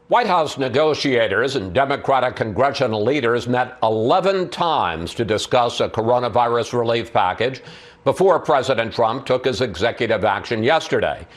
White House negotiators and Democratic congressional leaders met 11 times to discuss a coronavirus relief package before President Trump took his executive action yesterday.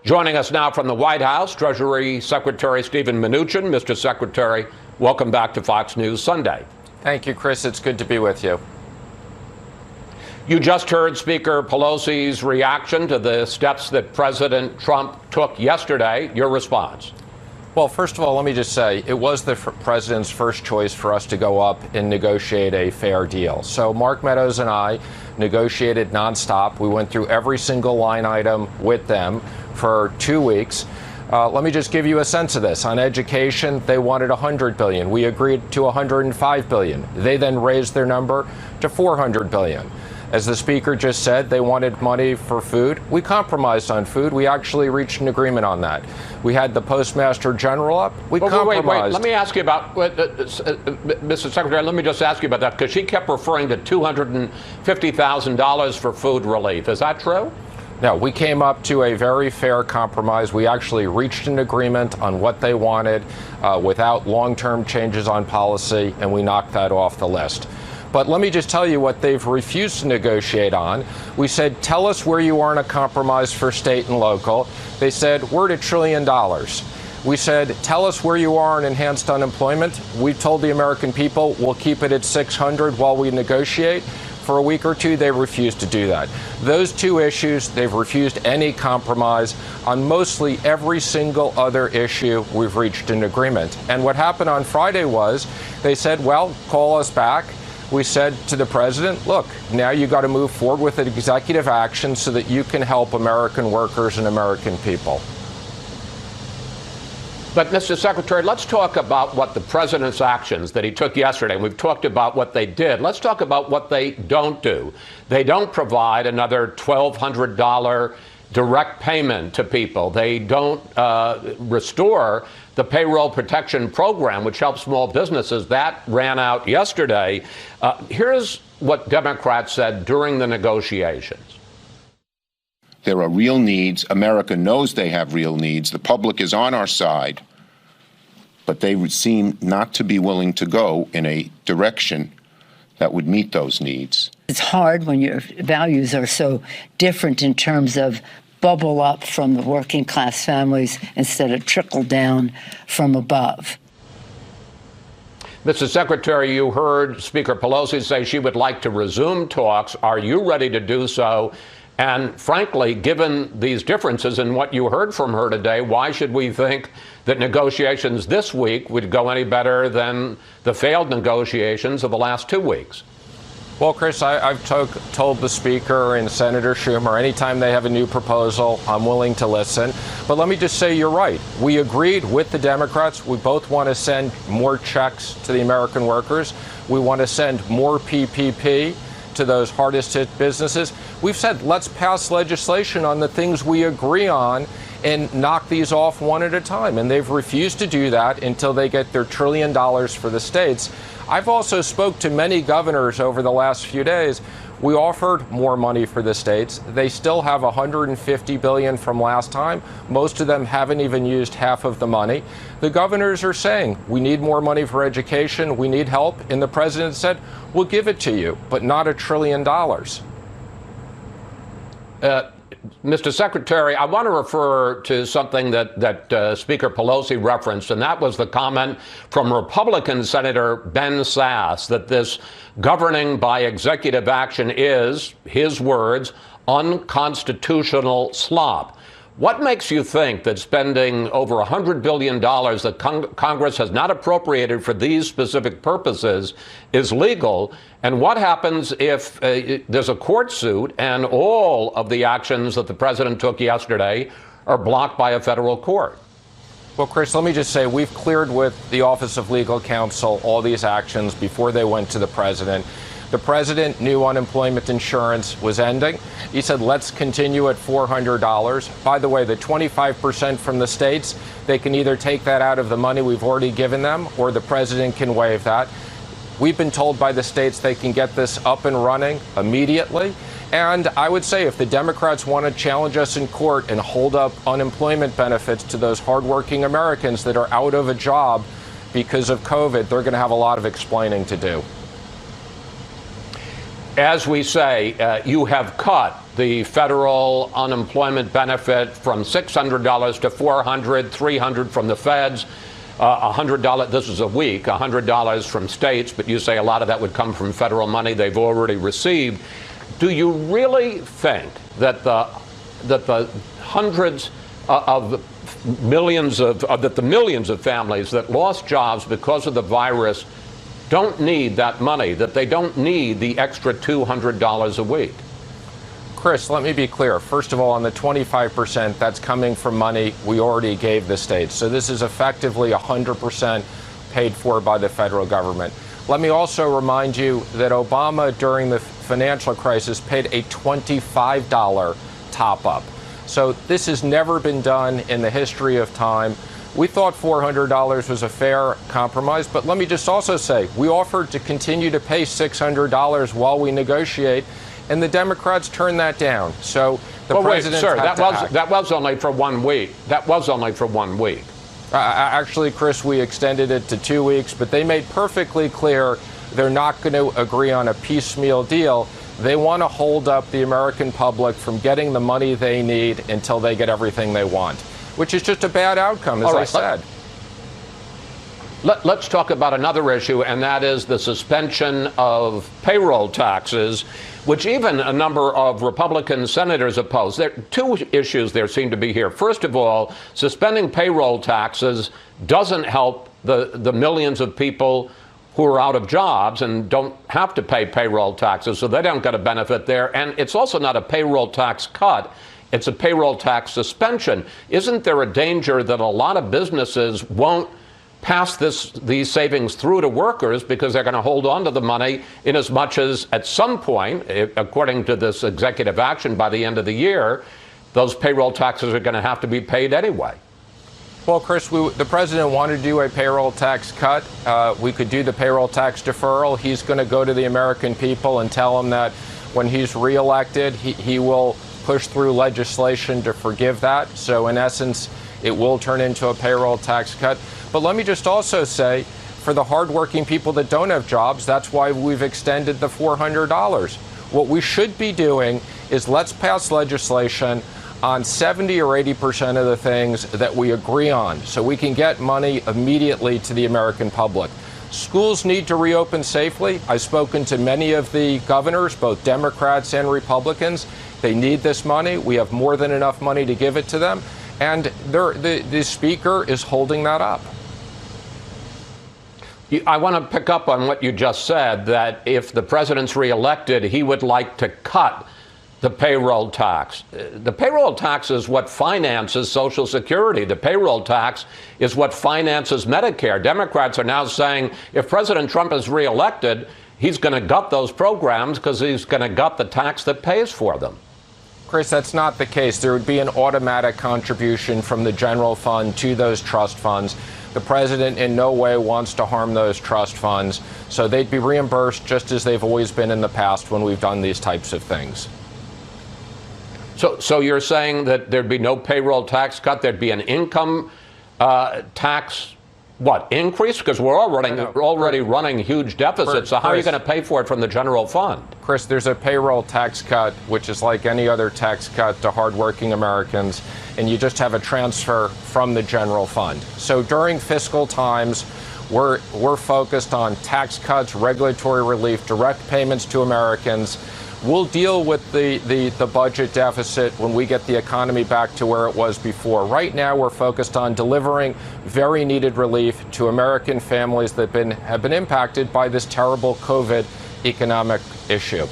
Joining us now from the White House, Treasury Secretary Stephen Mnuchin. Mr. Secretary, welcome back to Fox News Sunday. Thank you, Chris. It's good to be with you. You just heard Speaker Pelosi's reaction to the steps that President Trump took yesterday. Your response? Well, first of all, let me just say it was the president's first choice for us to go up and negotiate a fair deal. So Mark Meadows and I negotiated nonstop. We went through every single line item with them for 2 weeks. Let me just give you a sense of this. On education, they wanted $100 billion. We agreed to $105 billion. They then raised their number to $400 billion. As the speaker just said, they wanted money for food. We compromised on food. We actually reached an agreement on that. We had the Postmaster General up. We compromised. Wait. Let me ask you about, Mr. Secretary, let me just ask you about that, because she kept referring to $250,000 for food relief. Is that true? No, we came up to a very fair compromise. We actually reached an agreement on what they wanted without long-term changes on policy, and we knocked that off the list. But let me just tell you what they've refused to negotiate on. We said, tell us where you are in a compromise for state and local. They said, we're at $1 trillion. We said, tell us where you are in enhanced unemployment. We told the American people we'll keep it at 600 while we negotiate. For a week or two, they refused to do that. Those two issues, they've refused any compromise. On mostly every single other issue, we've reached an agreement. And what happened on Friday was they said, well, call us back. We said to the president, look, now you got to move forward with an executive action so that you can help American workers and American people. But, Mr. Secretary, let's talk about what the president's actions that he took yesterday. We've talked about what they did. Let's talk about what they don't do. They don't provide another $1,200 direct payment to people. They don't restore the payroll protection program, which helps small businesses. That ran out yesterday. Here's what Democrats said during the negotiations. There are real needs. America knows they have real needs. The public is on our side, but they would seem not to be willing to go in a direction that would meet those needs. It's hard when your values are so different in terms of bubble up from the working class families instead of trickle down from above. Mr. Secretary, you heard Speaker Pelosi say she would like to resume talks. Are you ready to do so? And frankly, given these differences in what you heard from her today, why should we think that negotiations this week would go any better than the failed negotiations of the last 2 weeks? Well, Chris, I've told the Speaker and Senator Schumer anytime they have a new proposal, I'm willing to listen. But let me just say you're right. We agreed with the Democrats. We both want to send more checks to the American workers. We want to send more PPP to those hardest hit businesses. We've said let's pass legislation on the things we agree on and knock these off one at a time. And they've refused to do that until they get their $1 trillion for the states. I've also spoke to many governors over the last few days. We offered more money for the states. They still have $150 billion from last time. Most of them haven't even used half of the money. The governors are saying we need more money for education. We need help. And the president said, we'll give it to you, but not $1 trillion. Mr. Secretary, I want to refer to something that Speaker Pelosi referenced, and that was the comment from Republican Senator Ben Sasse that this governing by executive action is, his words, unconstitutional slop. What makes you think that spending over $100 billion that Congress has not appropriated for these specific purposes is legal? And what happens if there's a court suit and all of the actions that the president took yesterday are blocked by a federal court? Well, Chris, let me just say we've cleared with the Office of Legal Counsel all these actions before they went to the president. The president knew unemployment insurance was ending. He said, let's continue at $400. By the way, the 25% from the states, they can either take that out of the money we've already given them, or the president can waive that. We've been told by the states they can get this up and running immediately. And I would say if the Democrats want to challenge us in court and hold up unemployment benefits to those hardworking Americans that are out of a job because of COVID, they're going to have a lot of explaining to do. As we say, you have cut the federal unemployment benefit from $600 to $400, $300 from the feds, $100, this is a week, $100 from states, but you say a lot of that would come from federal money they've already received. Do you really think that the hundreds of millions that the millions of families that lost jobs because of the virus don't need that money, that they don't need the extra $200 a week? Chris, let me be clear. First of all, on the 25%, that's coming from money we already gave the states. So this is effectively 100% paid for by the federal government. Let me also remind you that Obama, during the financial crisis, paid a $25 top-up. So this has never been done in the history of time. We thought $400 was a fair compromise, but let me just also say, we offered to continue to pay $600 while we negotiate, and the Democrats turned that down. So the president that was only for 1 week. That was only for 1 week. Actually, Chris, we extended it to 2 weeks, but they made perfectly clear they're not going to agree on a piecemeal deal. They want to hold up the American public from getting the money they need until they get everything they want, which is just a bad outcome, as I said. Let's talk about another issue, and that is the suspension of payroll taxes, which even a number of Republican senators oppose. There are two issues there seem to be here. First of all, suspending payroll taxes doesn't help the millions of people who are out of jobs and don't have to pay payroll taxes, so they don't get a benefit there. And it's also not a payroll tax cut. It's a payroll tax suspension. Isn't there a danger that a lot of businesses won't pass these savings through to workers because they're going to hold on to the money in as much as at some point, according to this executive action, by the end of the year, those payroll taxes are going to have to be paid anyway? Well, Chris, the president wanted to do a payroll tax cut. We could do the payroll tax deferral. He's going to go to the American people and tell them that when he's reelected, he will push through legislation to forgive that. So in essence, it will turn into a payroll tax cut. But let me just also say, for the hardworking people that don't have jobs, that's why we've extended the $400. What we should be doing is let's pass legislation on 70 or 80% of the things that we agree on, so we can get money immediately to the American public. Schools need to reopen safely. I've spoken to many of the governors, both Democrats and Republicans. They need this money. We have more than enough money to give it to them. And the speaker is holding that up. I want to pick up on what you just said, that if the president's reelected, he would like to cut the payroll tax. The payroll tax is what finances Social Security. The payroll tax is what finances Medicare. Democrats are now saying if President Trump is reelected, he's going to gut those programs because he's going to gut the tax that pays for them. Chris, that's not the case. There would be an automatic contribution from the general fund to those trust funds. The president in no way wants to harm those trust funds, so they'd be reimbursed just as they've always been in the past when we've done these types of things. So you're saying that there'd be no payroll tax cut, there'd be an income tax increase? Because we're already running huge deficits. So how are you going to pay for it from the general fund? Chris, there's a payroll tax cut, which is like any other tax cut to hardworking Americans, and you just have a transfer from the general fund. So during fiscal times, we're focused on tax cuts, regulatory relief, direct payments to Americans. We'll deal with the budget deficit when we get the economy back to where it was before. Right now, we're focused on delivering very needed relief to American families that have been impacted by this terrible COVID economic issue.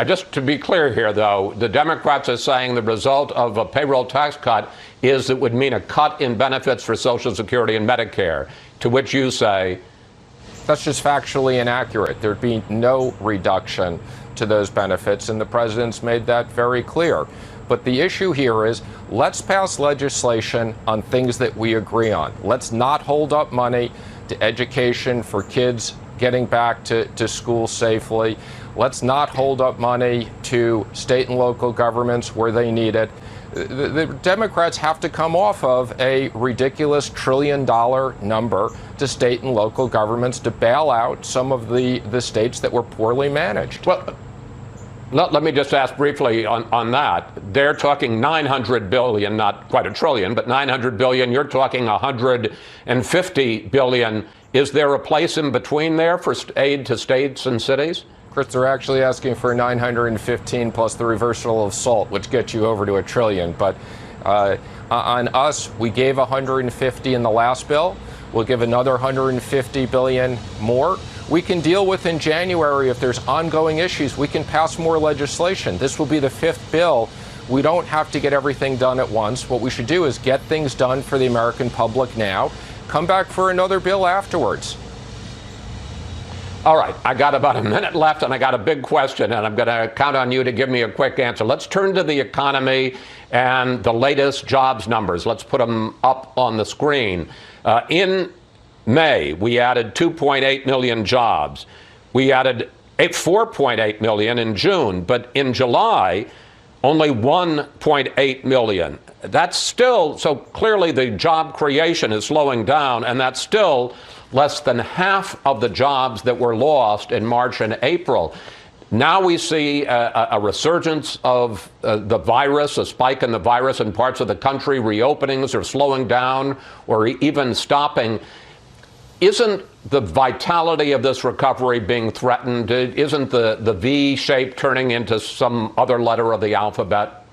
Just to be clear here, though, the Democrats are saying the result of a payroll tax cut is it would mean a cut in benefits for Social Security and Medicare, to which you say, that's just factually inaccurate. There'd be no reduction to those benefits, and the president's made that very clear. But the issue here is, let's pass legislation on things that we agree on. Let's not hold up money to education for kids getting back to school safely. Let's not hold up money to state and local governments where they need it. The Democrats have to come off of a ridiculous $1 trillion number to state and local governments to bail out some of the states that were poorly managed. Well, let me just ask briefly on that. They're talking $900 billion, not quite $1 trillion, but $900 billion. You're talking $150 billion. Is there a place in between there for aid to states and cities? Chris, they're actually asking for 915 plus the reversal of SALT, which gets you over to $1 trillion. But on us, we gave 150 in the last bill. We'll give another 150 billion more. We can deal with in January if there's ongoing issues. We can pass more legislation. This will be the 5th bill. We don't have to get everything done at once. What we should do is get things done for the American public now. Come back for another bill afterwards. All right, I got about a minute left, and I got a big question, and I'm going to count on you to give me a quick answer. Let's turn to the economy and the latest jobs numbers. Let's put them up on the screen. In May, we added 2.8 million jobs. We added 4.8 million in June, but in July, only 1.8 million. That's still, so clearly the job creation is slowing down, and that's still less than half of the jobs that were lost in March and April. Now we see a resurgence of the virus, a spike in the virus in parts of the country. Reopenings are slowing down or even stopping. Isn't the vitality of this recovery being threatened? Isn't the V shape turning into some other letter of the alphabet?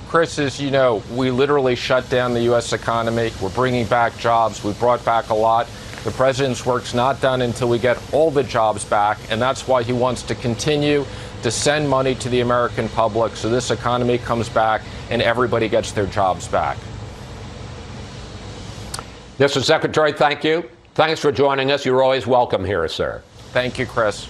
Chris, as you know, we literally shut down the U.S. economy. We're bringing back jobs. We brought back a lot. The president's work's not done until we get all the jobs back, and that's why he wants to continue to send money to the American public so this economy comes back and everybody gets their jobs back. Mr. Secretary, thank you. Thanks for joining us. You're always welcome here, sir. Thank you, Chris.